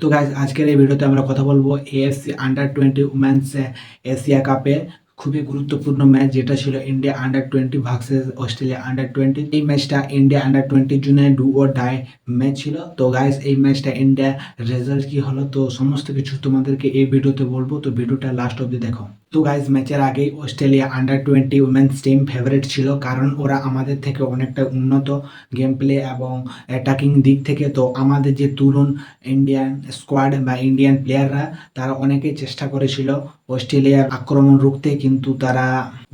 তো গাইজ আজকের এই ভিডিওতে আমরা কথা বলবো এএফসি আন্ডার 20 উমেন্স এশিয়া কাপে খুবই গুরুত্বপূর্ণ ম্যাচ যেটা ছিল India under 20 versus Australia under 20। এই ম্যাচটা ইন্ডিয়া আন্ডার 20 জন্য ডু ও ডাই ম্যাচ ছিল। তো গাইজ এই ম্যাচটা ইন্ডিয়া রেজাল্ট কি হলো তো সমস্ত কিছু তোমাদেরকে এই ভিডিওতে বলবো, তো ভিডিওটা লাস্ট অব্দি দেখো। তো গাইজ ম্যাচের আগেই Australia under 20 women's team favourite ছিল, কারণ ওরা আমাদের থেকে অনেকটা উন্নত গেম প্লে এবং অ্যাটাকিং দিক থেকে। তো আমাদের যে তরুণ ইন্ডিয়ান স্কোয়াড বা ইন্ডিয়ান প্লেয়াররা তারা অনেকেই চেষ্টা করেছিল অস্ট্রেলিয়ার আক্রমণ রুখতে, কিন্তু তারা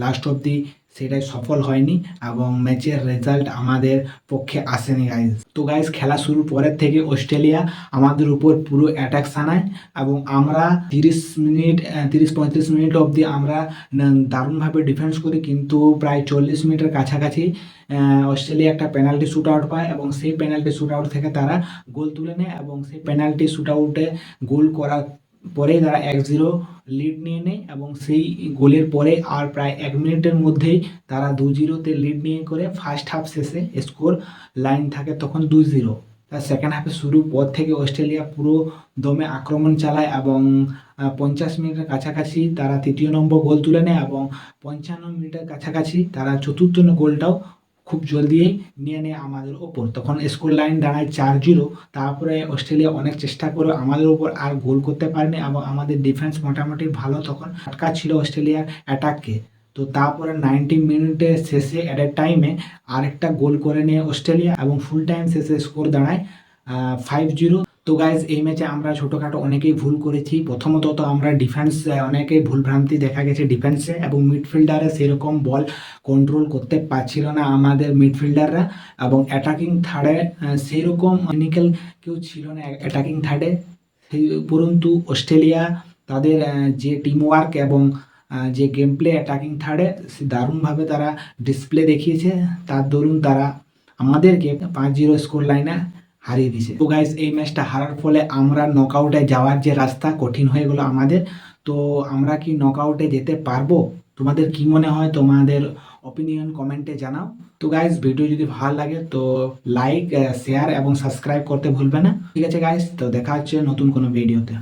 লাস্ট অব্দি সেটাই সফল হয়নি এবং ম্যাচের রেজাল্ট আমাদের পক্ষে আসেনি গাইজ। তো গাইজ খেলা শুরুর পরের থেকে অস্ট্রেলিয়া আমাদের উপর পুরো অ্যাটাক সানায় এবং আমরা 30 মিনিট 30-35 মিনিট অবধি আমরা দারুণভাবে ডিফেন্স করি, কিন্তু প্রায় 40 মিনিটের কাছাকাছি অস্ট্রেলিয়া একটা পেনাল্টি শ্যুট আউট পায় এবং সেই পেনাল্টি শ্যুট আউট থেকে তারা গোল তুলে নেয় এবং সেই পেনাল্টি শ্যুট আউটে গোল করার পরে তারা 1-0 লিড নিয়ে নেয় এবং সেই গোলের পরে আর প্রায় 1 মিনিটের মধ্যেই তারা 2-0-তে লিড নিয়ে করে ফার্স্ট হাফ শেষে স্কোর লাইন থাকে তখন 2-0। তার সেকেন্ড হাফে শুরুর পর থেকে অস্ট্রেলিয়া পুরো দমে আক্রমণ চালায় এবং 50 মিনিটের কাছাকাছি তারা তৃতীয় নম্বর গোল তুলে নেয় এবং 55 মিনিটের কাছাকাছি তারা চতুর্থ গোলটাও খুব জলদি নিয়ে নেয় আমাদের ওপর। তখন স্কোর লাইন দাঁড়ায় 4-0। তারপরে অস্ট্রেলিয়া অনেক চেষ্টা করে আমাদের উপর আর গোল করতে পারেনি এবং আমাদের ডিফেন্স মোটামুটি ভালো তখন আটকা ছিল অস্ট্রেলিয়ার অ্যাটাককে। তো তারপরে 90 মিনিটের শেষে অ্যাডেড টাইমে আরেকটা গোল করে নিয়ে অস্ট্রেলিয়া এবং ফুল টাইম শেষে স্কোর দাঁড়ায় 5-0। তো গাইজ এই ম্যাচে আমরা ছোটোখাটো অনেকেই ভুল করেছি। প্রথমত তো আমরা ডিফেন্স অনেকেই ভুলভ্রান্তি দেখা গেছে ডিফেন্সে এবং মিডফিল্ডারে সেরকম বল কন্ট্রোল করতে পারছিল না আমাদের মিডফিল্ডাররা এবং অ্যাটাকিং থার্ডে সেরকম টেকনিক্যাল কেউ ছিল না অ্যাটাকিং থার্ডে। সেই উপরন্তু অস্ট্রেলিয়া তাদের যে টিম ওয়ার্ক এবং যে গেম প্লে অ্যাটাকিং থার্ডে দারুণভাবে তারা ডিসপ্লে দেখিয়েছে, তার দরুন তারা আমাদেরকে 5-0 স্কোর লাইনে হারিয়ে দিয়েছে। তো গাইস এই ম্যাচটা হারার ফলে আমরা নকআউটে যাওয়ার যে রাস্তা কঠিন হয়ে গেলো আমাদের। তো আমরা কি নকআউটে যেতে পারবো? তোমাদের কি মনে হয়? তোমাদের অপিনিয়ন কমেন্টে জানাও। তো গাইস ভিডিও যদি ভালো লাগে তো লাইক শেয়ার এবং সাবস্ক্রাইব করতে ভুলবে না। ঠিক আছে গাইস, তো দেখা হচ্ছে নতুন কোনো ভিডিওতে।